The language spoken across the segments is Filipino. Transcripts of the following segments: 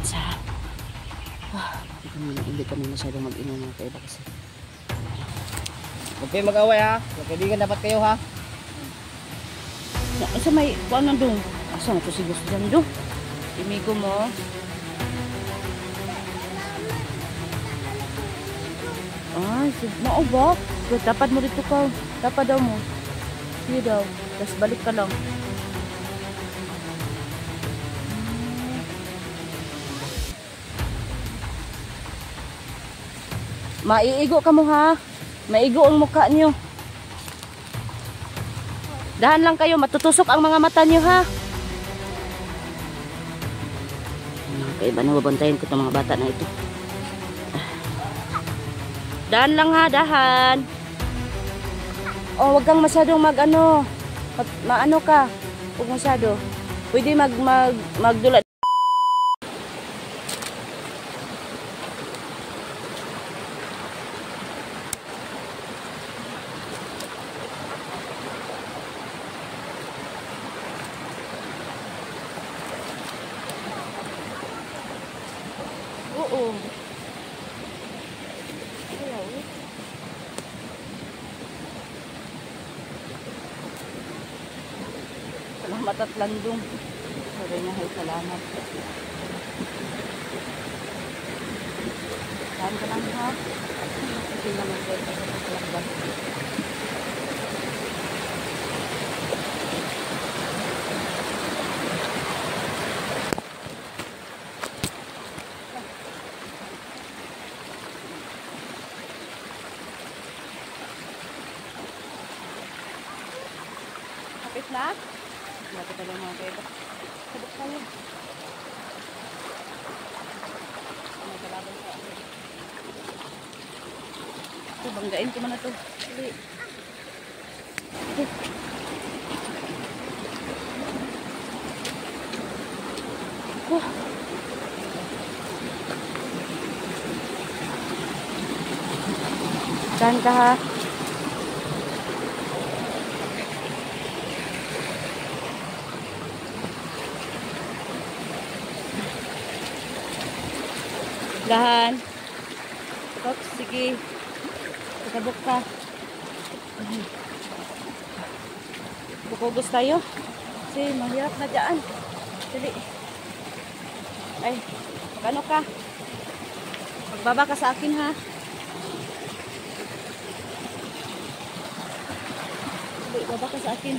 Sa hindi kami masyadong mag-inom mga kaiba kasi Huwag kayo mag-away ha. Magkaibigan dapat kayo ha. asa may kuan nandun? Asa na to si gusto dyan do? Imigo mo. Ay, mao ba? Tapad mo dito ka. Tapad daw mo. Sige daw. Tapos balik ka lang. Maiigo ka mo ha. Maigo ang mukha niyo. Dahan lang kayo. Matutusok ang mga mata niyo ha. Okay, ba na babantayin ko itong mga bata na ito. Dahan lang ha, dahan. Oh, wag kang masyadong mag-ano. Maano ka. Huwag masyado. Pwede magdulat. Oo. Salamat at landong. Sabi niya, hay, salamat. Saan ka lang ha? Hindi naman kayo sa kalakban. Kapit na? Lapit na lang mga kayo. Sabot tayo. May kalaban sa akin. Ito, banggain ko muna ito. Dali. Saan ka ha? Dahan. Oops, sige. Sabok ka. Bukugos tayo. Kasi mahirap na dyan. Dali. Ay, ano ka? Magbaba ka sa akin ha. Dali, baba ka sa akin.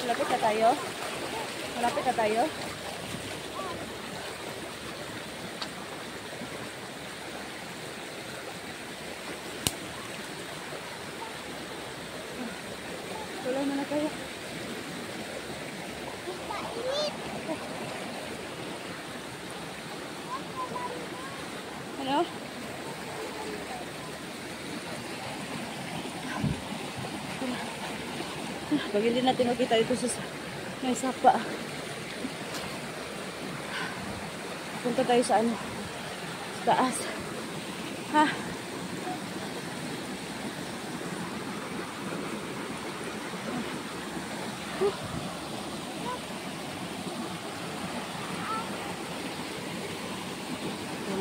Malapit na tayo. Malapit na tayo. Tuloy na na tayo. Ano? Pag hindi natin makita ito sa may sapa. Punta tayo sa ano? Sa taas. Ha?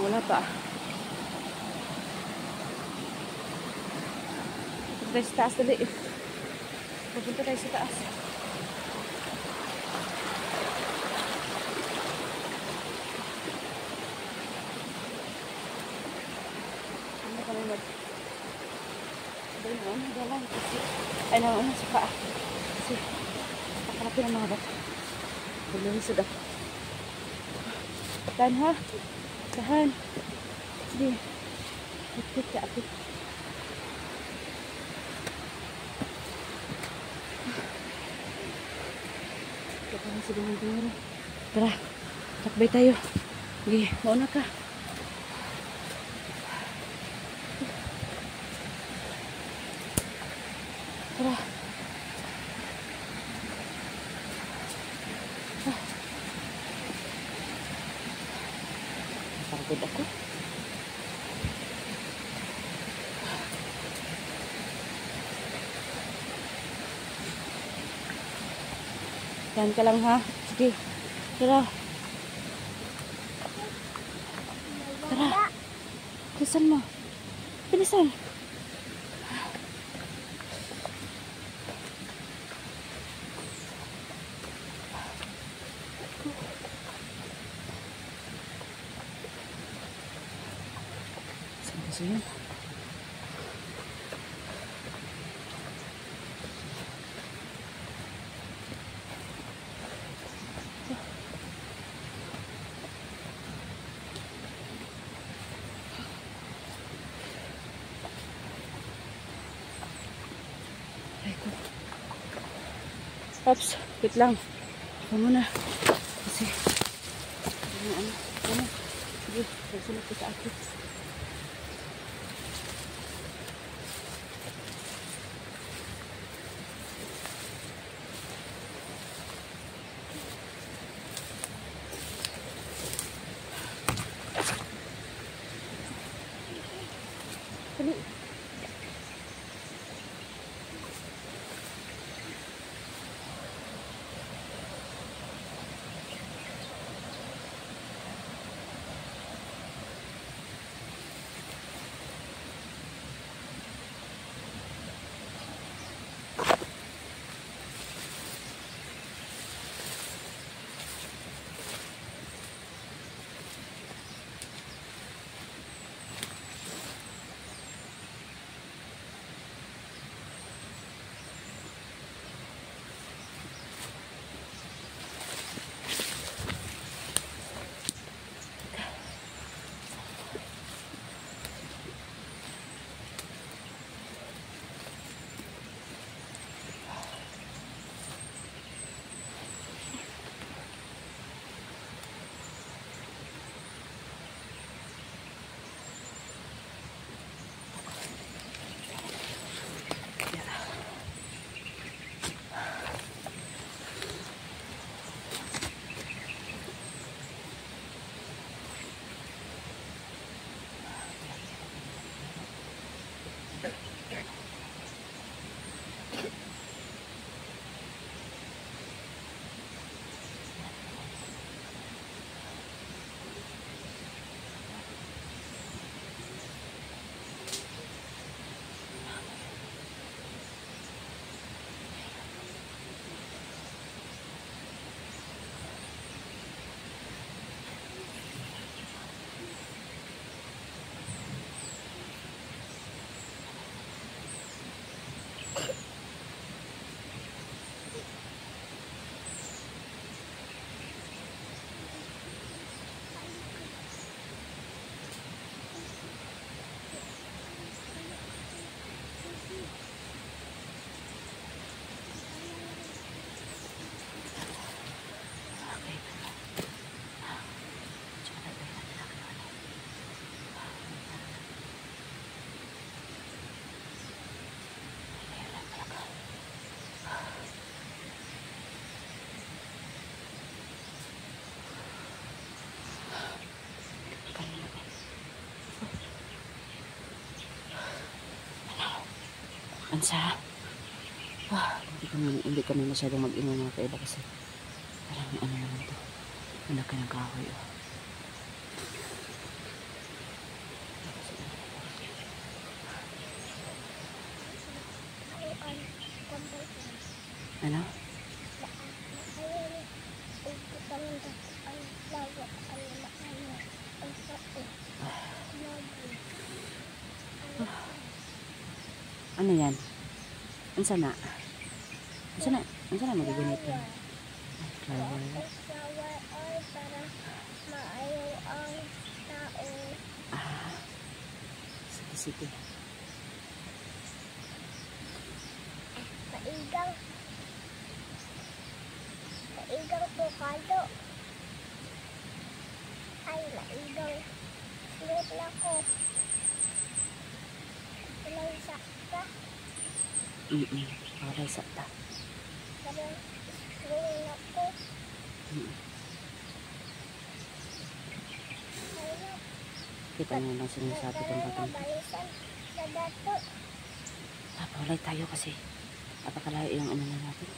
Wala pa. Punta tayo sa taas dali. Pupunta tayo sa taas. Ano kami mag... Dalang kasi... Ay, naman sa paa. Kasi... Pakalapin ang mga bata. Bulunisod ako. Tahan ha. Tahan. Sige. Akit ka, akit. Tara, takbay tayo. Sige, mauna ka. Tara. Pagod ako. Yan ka lang ha. Sige. Tara. Tara. Bilisan mo. Bilisan. Saan kasi yun? Ops, wait lang. Ako muna. Kasi, ano. Sige, magsunod ko sa akin. Dali. Ansa? Hindi kami masyadong mag-ingay mga kaiba kasi parang ano naman to. Anak ka ng kahoy. Oh. Ano? Ano yan? Ansa na? Ansa na magagamit yan? Flower. Flower oil para maayaw ang tao. Sige, sige. Maigang. Maigang po kado. Ay, maigang. Sleep na ko. Walang sakta. Walay sakta. Parang sleep na ko. Ayun. Kita niyo lang sinasabi kong batang. Balisan sa dato. Walay tayo kasi napakalayo yung ano na natin.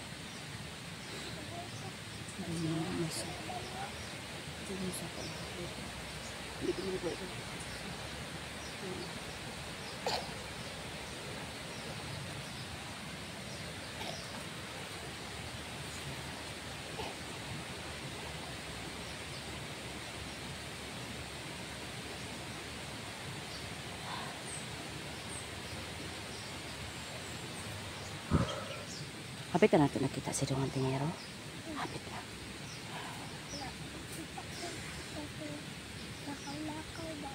Hindi ko masa. Hindi ko masa. Hapit na natin nakita si Dungang Tingero. Hapit na. Lakaw-lakaw ba?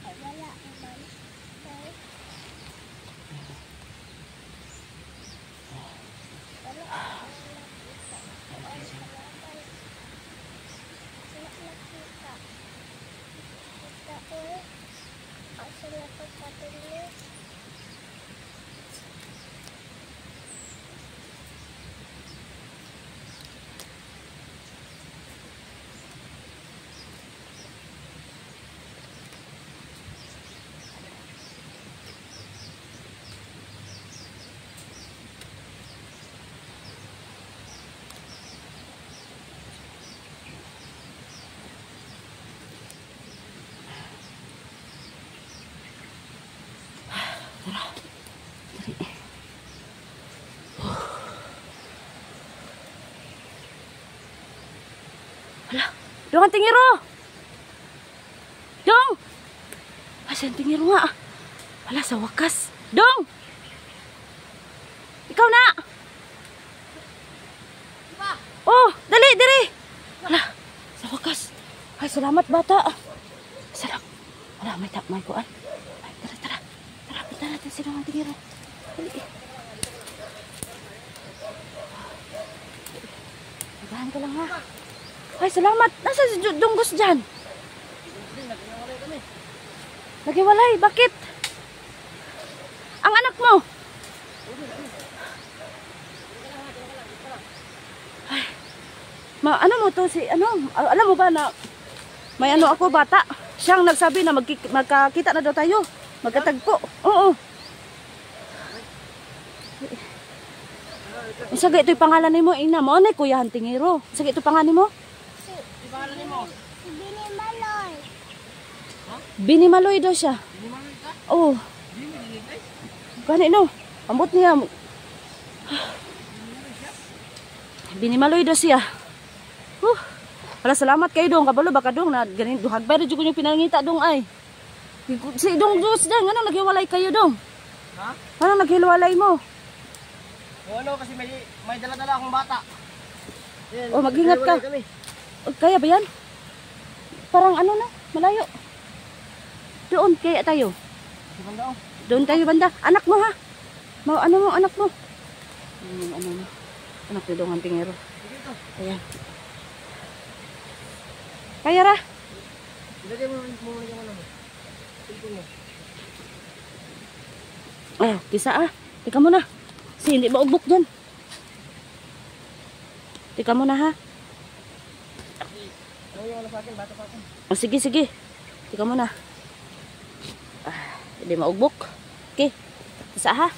Ay, wala naman. Ay. Wala. Nakita. Kita ko. Asa na ko patuloy. Hala, Dungang Tingero! Dong! Asan Tingero nga? Hala, sa wakas. Dong! Ikaw na! Oh, dali, dali! Hala, sa wakas. Ay, salamat bata. Salamat. Hala, may kuan. Ay, tara, tara. Tara, punta natin si Dungang Tingero. Dali. Magahan ka lang ha. Ay, salamat. Nasa si Dunggos dyan? Nagiwalay. Bakit? Ang anak mo? Ay, ano mo to si, alam mo ba na may ano ako bata? Siyang nagsabi na magkakita na daw tayo. Magkatagpo. Oo. Sige, ito'y pangalan ni mo. Ina mo, Kuya Tingero. Sige, ito'y pangalan mo. Si Bini Maloy. Bini Maloy daw siya. Bini Maloy ka? Oo. Bini Maloy guys? Gani no. Ambot niya. Bini Maloy daw siya. Wala salamat kayo dong. Kabalo baka dong na ganin duhagbay rin yung pinangita dong ay. Si dong Diyos dong. Anong naghiwalay kayo dong? Ha? Anong naghiwalay mo? O ano kasi may dala-dala akong bata. O mag-ingat ka. Kami. Kaya ba yan? Parang ano na, malayo. Doon, kaya tayo. Doon tayo banda. Anak mo ha? Ano mo, anak mo? Ano na? Anak ni Dungang Tingero. Ayan. Kaya ra? Ilagay mo muna yung ano mo. Tingko mo. Ay, kisa ah. Tika mo na. Kasi hindi maugbok dyan. Tika mo na ha. Ano yung ano sa akin? Bata pa akin. Oh, sige, sige. Tika mo na. Hindi maugbok. Okay. Kisa ha.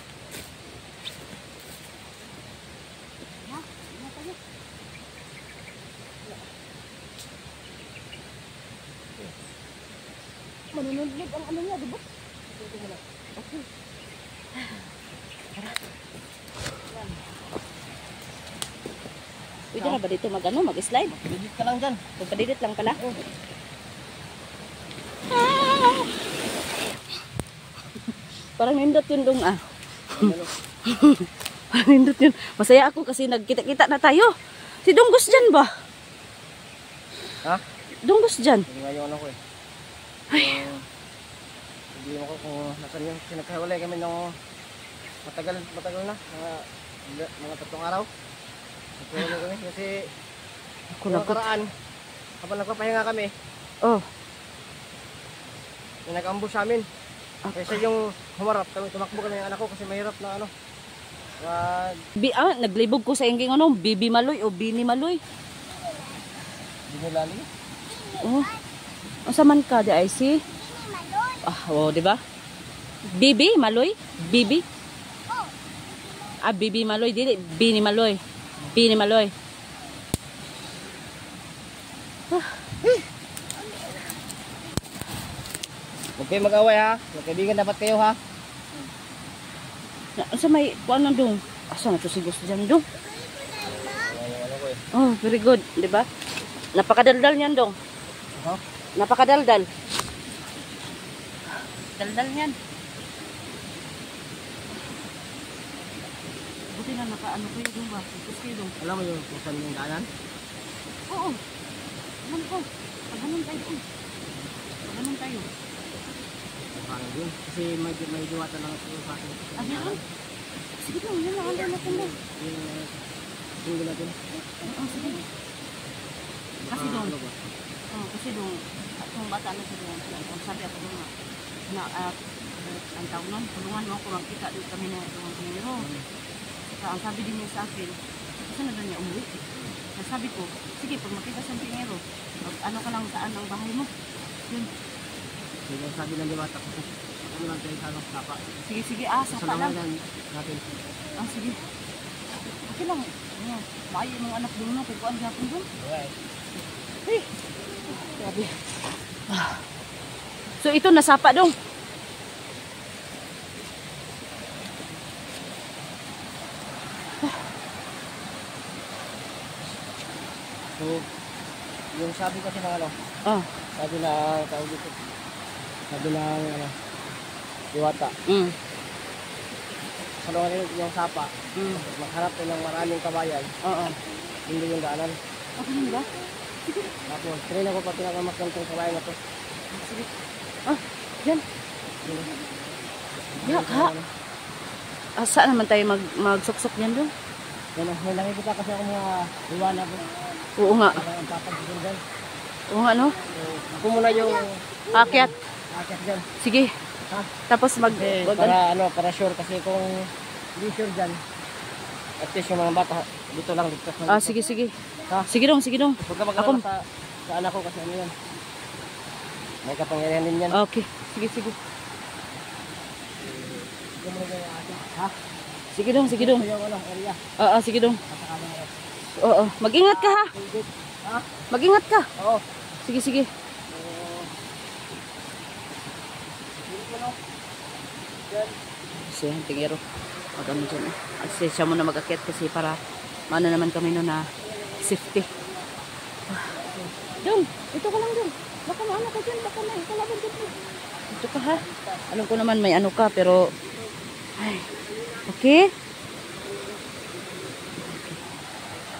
Manunod-nod ang ano niya, diba? Okay. Tara. Pwede na ba dito mag-slide? Legit ka lang dyan. Magpadidit lang pala. Parang nindot yun dong ah. Parang nindot yun. Masaya ako kasi nagkita-kita na tayo. Si Dunggos dyan ba? Ha? Dunggos dyan. Hindi nga yung ano ko eh. Hindi mo ko kung nasan yun. Kasi nagkahiwalay kami nung matagal na. Mga 3 araw. Nagkahiwalay kami kasi yung nakaraan, habang nagpapahinga kami, Oh. may nag-ambush sa amin. Kaysa yung humarap, tumakbo kami ng anak ko kasi mahirap na ano. Naglibog ko sa ingking ano, Bibi Maloy o Bini Maloy. Binilali. Oh. Asa man ka di ay si? Oh, di ba? Bibi Maloy? Bibi? Bibi Maloy dili, Bini Maloy. Bini Maloy. Huwag kayo mag-away ha. Magkaibigan dapat kayo ha. Asa may kuan nang dong? Asa na to si Gusto dyan dong? Ano ko eh. Oh, very good, di ba? Napakadaldal niyan dong. Huh? Napakadaldal. Daldal niyan. Buti na nakaano ko yung ba? Gusto ko dong. Alam mo yung kung saan yung daanan? Oo. Alam ko. Paghanon tayo dong. Paghanon tayo. Parang yun. Kasi may diwata lang ito sa akin. Meron? Sige dong, yun lang. Ano natin dong? Yung single natin. Sige. Kasi dong. Kasi dong. Kung bata na siya dong. Ang sabi ako dong na ang taon nun, tulungan mo ako magkita dito kami na itong dinero. Saka ang sabi din niya sa akin, kasi na doon niya umuwi. Sabi ko, sige, pag makita sa dinero, ano ka lang saan ang bahay mo? Yun. Yung sabi ng diwata ko, ano lang tayo sa anong sapa. Sige, sapa lang. Natin. Sige. Okay lang. Maayo yung anak doon na, kung kuhaan gapon doon. Okay. Hey! Grabe. So ito nasapa dong. So, yung sabi kasi ng ano, sabi na tawag dito. Sabi ng ano, diwata. Sa lugar yung sapa, magharap ko ng maraming kabayan. Hindi yung daanan. Okay ba? Tapos, train ako pa pinakamasdan itong kabayan na to. Sige. Yan. Yak ha. Saan naman tayo magsuksok yan doon? Yan, may nakikita kasi ako mga iwana ko. Oo nga. Ang papagsigil dyan. Oo nga no? So, ako muna yung Akyat. akyat dyan. Sige. Ha? Tapos Para sure kasi kung hindi sure dyan, at least yung mga bata, dito lang. Dito. Sige. Ha? Sige dong. Huwag ka mag-alala sa anak ko kasi ano yan. May kapangyarihan din yan. Okay. Sige. Sige mo na yung akyat. Ha? Sige dong. Ito yung ano, area. Sige dong. Patakala mo. Oo. Mag-ingat ka ha. Ha? Mag-ingat ka. Oo. Sige. Kasi tingero. Mag-ano dyan. Kasi siya muna mag-akyat kasi para maano naman kami no na safety. Dong, ito ka lang dong. Baka maano ka dyan. Baka may kalaban dyan. Ito ka ha. Alam ko naman may ano ka pero ay. Okay.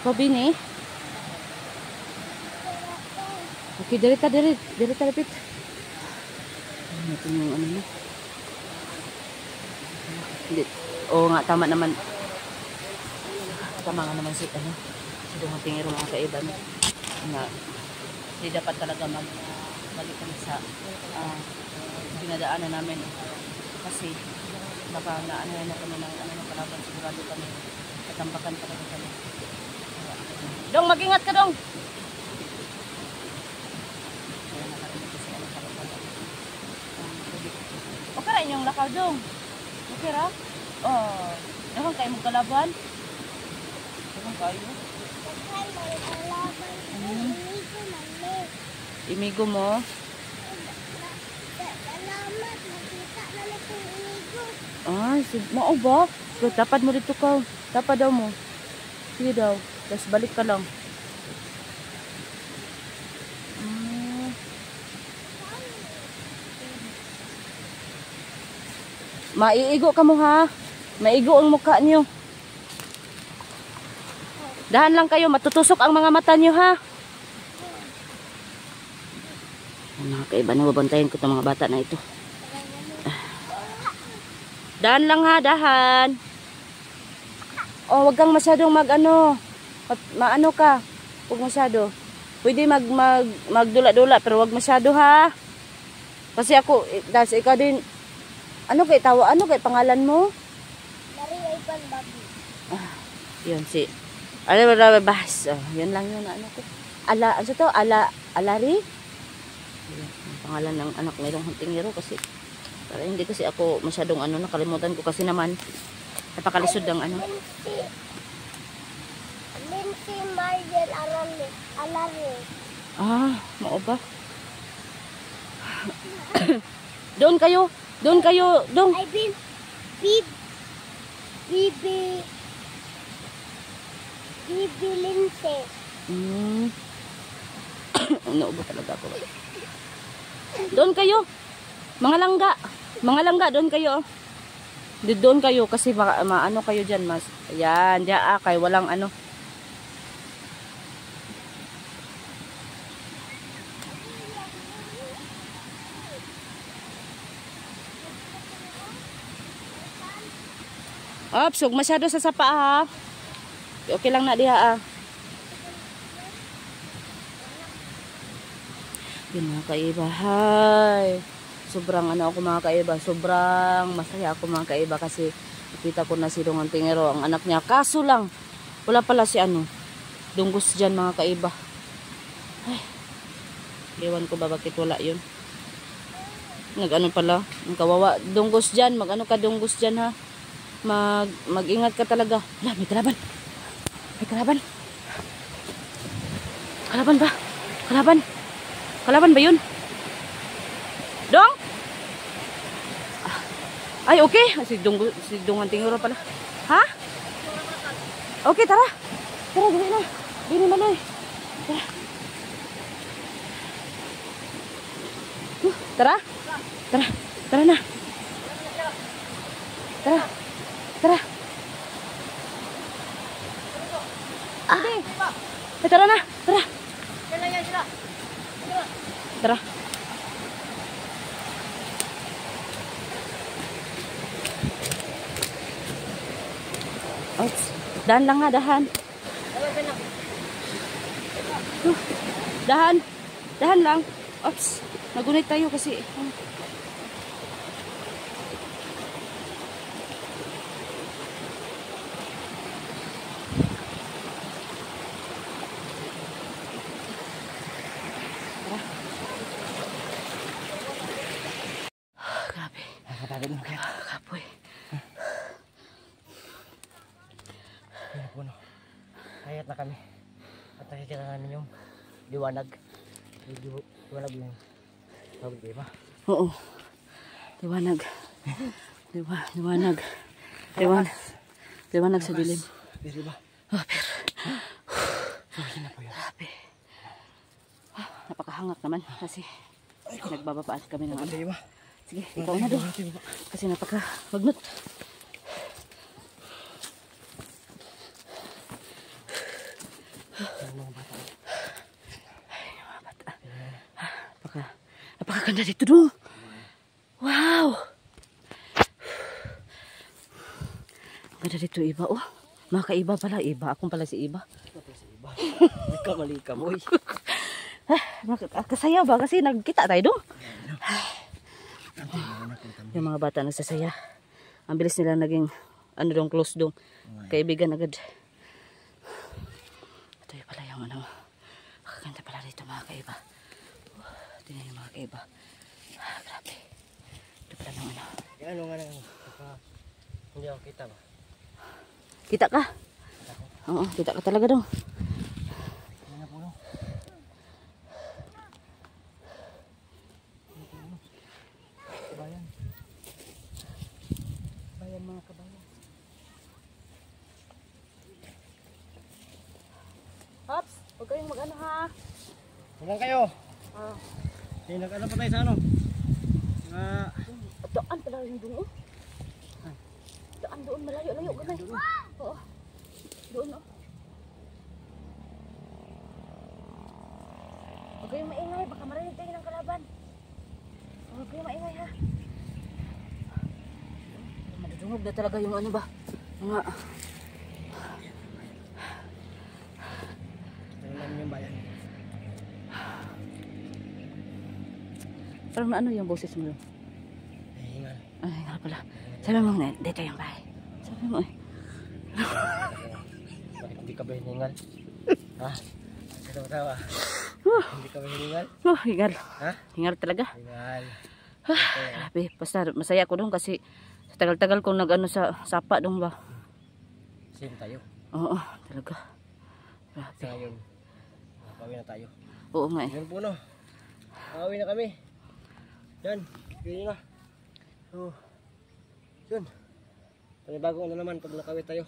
Bini. Okay, dirita lapit. Ito yung ano na. Oo nga, tama naman. Tama nga naman si ano. Si Dumatingero mga kaiba na. Hindi dapat talaga balik kami sa dinadaanan namin. Kasi baka naano na kami ng kalaban. Sigurado kami. Katambakan talaga kami. Dong, mag-ingat ka dong. Okay ra inyong lakaw dong. Okay ra? Nakang kayo mong kalaban? Nakang kayo? Imigo mo? Salamat, nakita na itong inigo. Ay, mao ba? So, tapad mo dito ka. Tapad daw mo. Sige daw. Tapos balik ka lang. Maiigo ka mo ha. Maigo ang mukha niyo. Dahan lang kayo. Matutusok ang mga mata niyo ha. Mga kaiba, nababantayan ko itong mga bata na ito. Dahan lang ha, dahan. Oh, wag kang masyadong maano ka. Huwag masyado. Pwede magdula-dula pero wag masyado ha. Kasi ako, das ikaw din. Ano kay pangalan mo? Dari ay babi. Yun si. Bahas. Oh, yan lang yun ano ko. Alari. Yan, ang pangalan ng anak nitong huntingero kasi para hindi kasi ako masyadong nakalimutan ko kasi naman napakalisod ng Lindsay Margel Alari. Mao ba? Doon kayo. Ay Bibi Lindsay. Ano ba talaga ako? Doon kayo. Mga langga doon kayo. Doon kayo kasi maano kayo diyan mas. Ayan, diya kay walang ano. Ops, huwag masyado sa sapa ha. Okay lang na diha Yun mga kaiba, hay. Sobrang ako mga kaiba, sobrang masaya ako mga kaiba kasi nakita ko na si Dong Huntingero, ang anak niya. Kaso lang, wala pala si Dunggos dyan mga kaiba. Ay, ewan ko ba bakit wala yun. Pala, ang kawawa. Dunggos dyan, ka Dunggos dyan ha. Mag-ingat ka talaga. Wala, may kalaban. Kalaban ba yun? Dong? Ay, okay. Si Dong Huntingero pala. Ha? Okay, tara. Tara, gawin na. Dini maloy. Tara. Tara na. Tara. Ay, tara na. Tara. Oops. Dahan lang nga, dahan. Dahan lang. Oops. Nagunit tayo kasi. Grabe. Nakatagod mo kaya. Kapoy. Puno. Hayat na kami. At nakikita namin yung liwanag. Liwanag yung tawag, di ba? Oo. Liwanag. Liwanag sa dilim. Di ba? Oh, pero. Sorry na po yun. Grabe. Napakahangat naman kasi nagbababaan kami ng Di ba? Sige, ikaw na doon. Kasi napaka-magnot. Napakaganda dito doon. Wow! Ang ganda dito, Iba. Oh, mga kaiba pala. Iba. Akong pala si Iba. Hindi ka mali ka, boy. Kasaya ba? Kasi nagkita tayo doon. Yung mga bata nagsasaya. Ang bilis nila naging close doon. Kaibigan agad. Ito yung pala yung Kakaganda pala dito mga kaiba. Tingnan yung mga kaiba. Grabe. Ito pala yung Ano nga lang. Hindi ako kita ba? Kita ka? Oo, kita ka talaga dong. Ano po no? Bayan mga kabayan. Hops, huwag kayong mag-ano ha. Huwag kayo. Nag-ano pa tayo sa ano? Daan pala yung doon. Daan doon, malayo-layo. Ganay. Oo. Doon Huwag kayong maingay, baka marinig tayo ng kalaban. Huwag kayong maingay ha. Madudungog na talaga yung ano ba? Mga... Tingnan namin yung bayan. Parang ano yung boses mo doon? Hingal. Ay, nga pala. Sabi mo nga, dito yung bahay. Sabi mo eh. Bakit hindi ka ba hiningal? Ha? Katawa-tawa. Hindi ka ba hiningal? Oh, hingal. Ha? Hingal talaga. Hingal. Grabe, basta masaya ko doon kasi sa tagal-tagal kong nag-ano sa sapa doon ba. Same tayo. Oo, talaga. Grabe. Sa ngayon, nakapawin na tayo. Oo nga eh. Yun po no. Nakawin na kami. Yan. Yun na. So, yun. Panibagong ano naman pag nakawin tayo.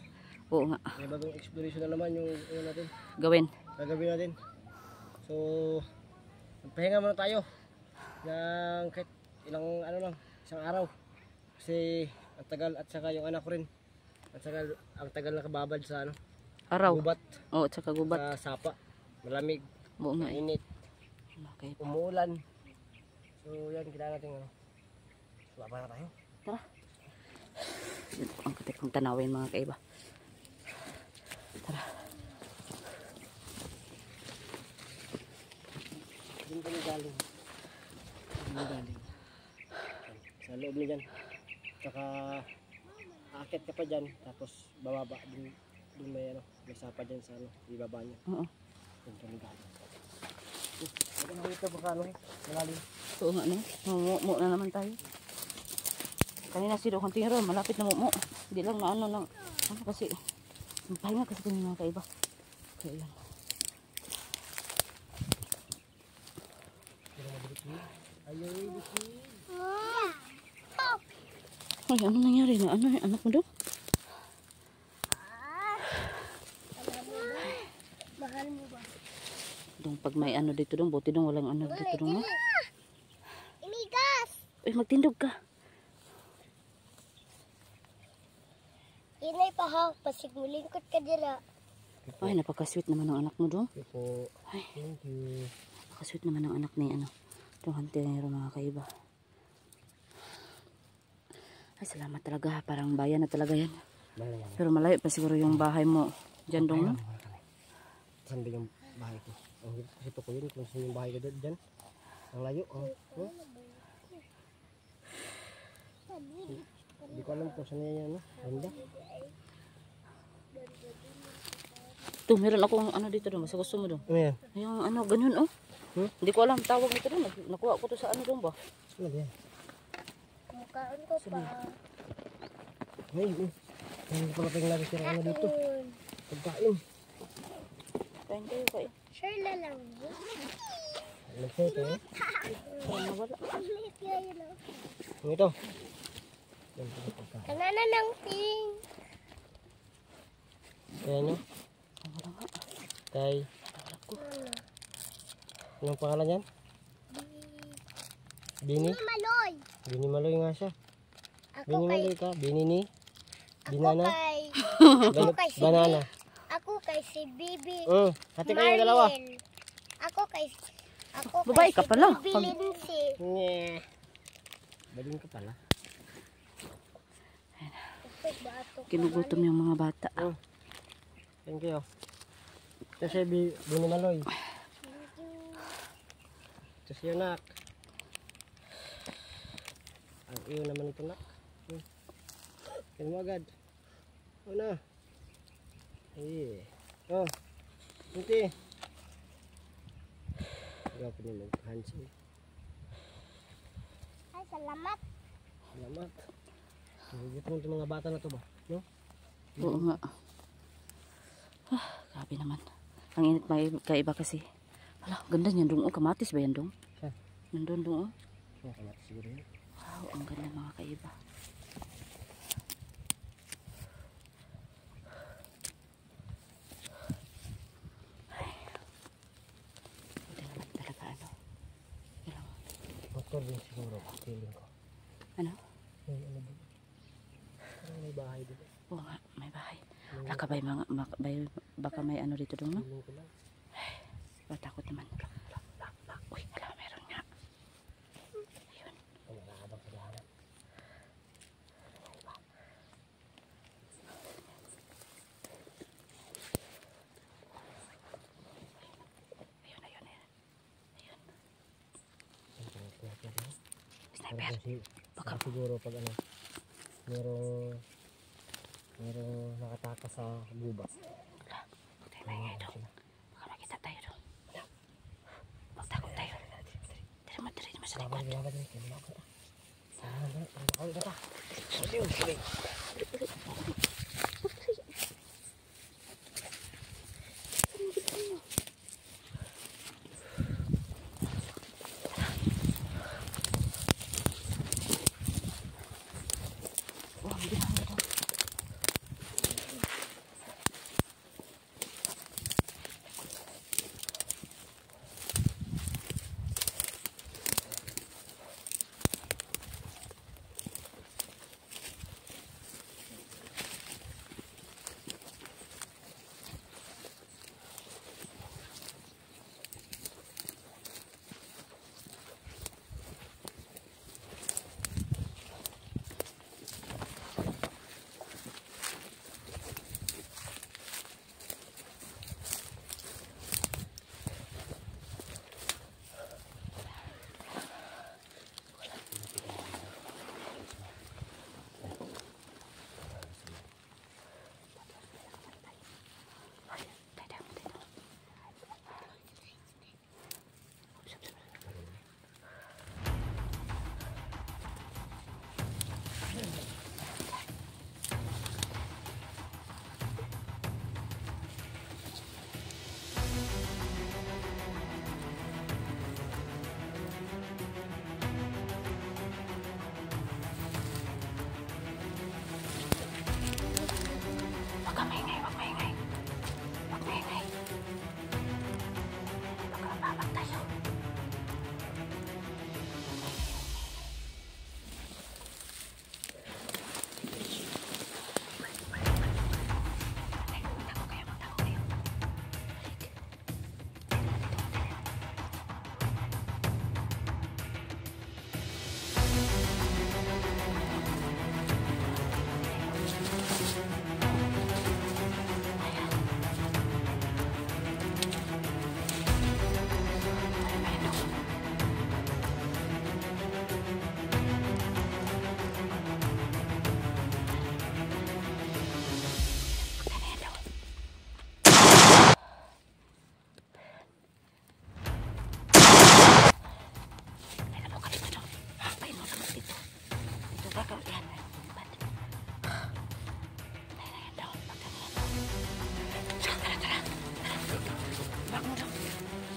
Oo nga. Panibagong exploration na naman yung ano natin. Gawin. Gagawin natin. So, magpahinga muna tayo. Ng kahit ilang ano lang, isang araw. Kasi ang tagal at saka yung anak ko rin. At saka ang tagal nakababad sa ano, Araw. gubat, Oo, tsaka gubat. sa sapa. Malamig, Oo nga eh. mainit, Okay. umuulan. So yan, kailangan natin ano. Baba na tayo. Tara. Ito ang katik kong tanawin mga kaiba. Tara. Doon kami galing. Doon galing. Sa loob na dyan. Tsaka aakit ka pa dyan. Tapos bababa. Doon may ano. May sapa dyan sa ano. Ibaba niya. Oo. Doon kami galing. Huwag na ito baka ano eh. Malalim. Oo nga no. Mumu na naman tayo. Kanina si Dokang Tiro, malapit na mumu. Hindi lang na ano lang. Ano kasi. Pahinga kasi kami mga kaiba. Kaya yan. Ayaw eh. Ay, ano nangyari na? Ano yung anak mo doon? Mahal mo ba? Doon pag may ano dito doon, buti doon walang ano dito doon. No? Inigas! Uy, magtindog ka. Inay pa ha, pasigmulingkot ka dira. Ay, napaka-sweet naman ng anak mo doon. Ito po. Ay, Thank you. napaka-sweet naman ng anak ni ano. Dokang Tiro mga kaiba. Ay, salamat talaga. Parang bayan na talaga yan. Malayan. Pero malayo pa siguro yung bahay mo. Diyan doon, no? Saan ba yung bahay ko? Ang hirap kasi po ko yun kung saan yung bahay ko dyan. Ang layo. Oh. Oh. Hindi ko alam kung saan yan. Ano? Banda. Ito, meron akong ano dito doon. Basta gusto mo doon. Ano yan? Yung ano, ganyan, oh. Hindi ko alam tawag nito doon. Nakuha ko to sa ano doon ba? Ano ba yan? Mukhaan ko pa. Ay, hindi ko na pang lagi sila ano dito. Pagkain. Kain kayo, kain. Sure na lang. Ano siya ito eh? Parang nawala. Ulit kayo lang. Ano ito? Yan ito yung pagkain. Kanana ng ting. Kaya nyo? Nawala nga. Kay... Anong pangalan yan? Bini? Maloy. Bini Maloy nga siya. Ako Bini kay... Maloy ka? Bini ni? Ako Binana? kay... kay si Banana. Ako kay si Bibi. Hati kayo dalawa. Marlin. Ako kay... Ako kay Babae ka si pala. Bibi Lindsay. Nye. Baling ka pala. Ito ba ito? Kinugutom yung mga bata. Thank you. Ito siya Bini Maloy. Ito siya nak. Ang iyo naman ito nak. Kaya mo agad. O na. Ay. Oh. Hindi. Ayaw ko nyo mag-handshake. Ay, salamat. Salamat. Nagigit mo itong mga bata na to ba? No? Oo nga. Ah, grabe naman. Ang init may kaiba kasi. Hala, ganda niyan dong. Oh, kamatis ba yan dong? Saan? Nandun dong. Oh. Oh, kamatis siguro yun. Wow, ang ganda mga kaiba. Ay. Hindi naman talaga ano. Ilang, Motor din siguro. Feeling ko. ano? May ano ba? Parang may bahay dito. Oo nga, may bahay. Baka baka may ano dito dong, no? Feeling ko lang. Matakot naman. Sniper. Baka siguro pag ano, merong nakatakas sa gubat. Wala. Huwag tayo maingay doon. Baka makita tayo doon. Magtakot tayo. Tira mo sa likod.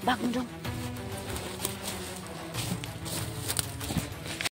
Bag mo dong.